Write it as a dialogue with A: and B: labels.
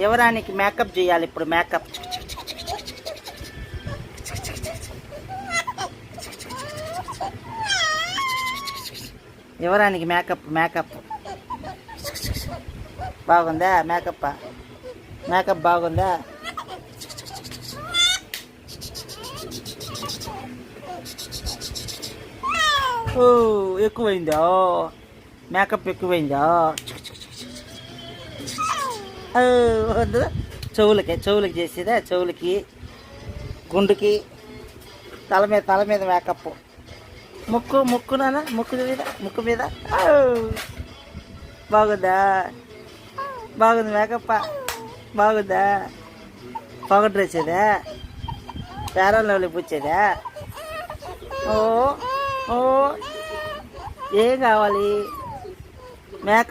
A: యువరానికి makeup చేయాలి ఇప్పుడు. Makeup యువరానికి makeup బాగుందా? మేకప్ బాగుందా? ఓ ఎక్కువైందా? మేకప్ ఎక్కువైందా? వద్దు. చెవులకి చేసేదా? చెవులకి, గుండుకి, తల మీద మేకప్. ముక్కు నాన్న, ముక్కు మీద బాగుందా? బాగుంది మేకప్. బాగుందా? పౌడర్ వేసేదా? ఫెయిర్ లవ్లీ పూసేదా? ఓ ఏం కావాలి? మేకప్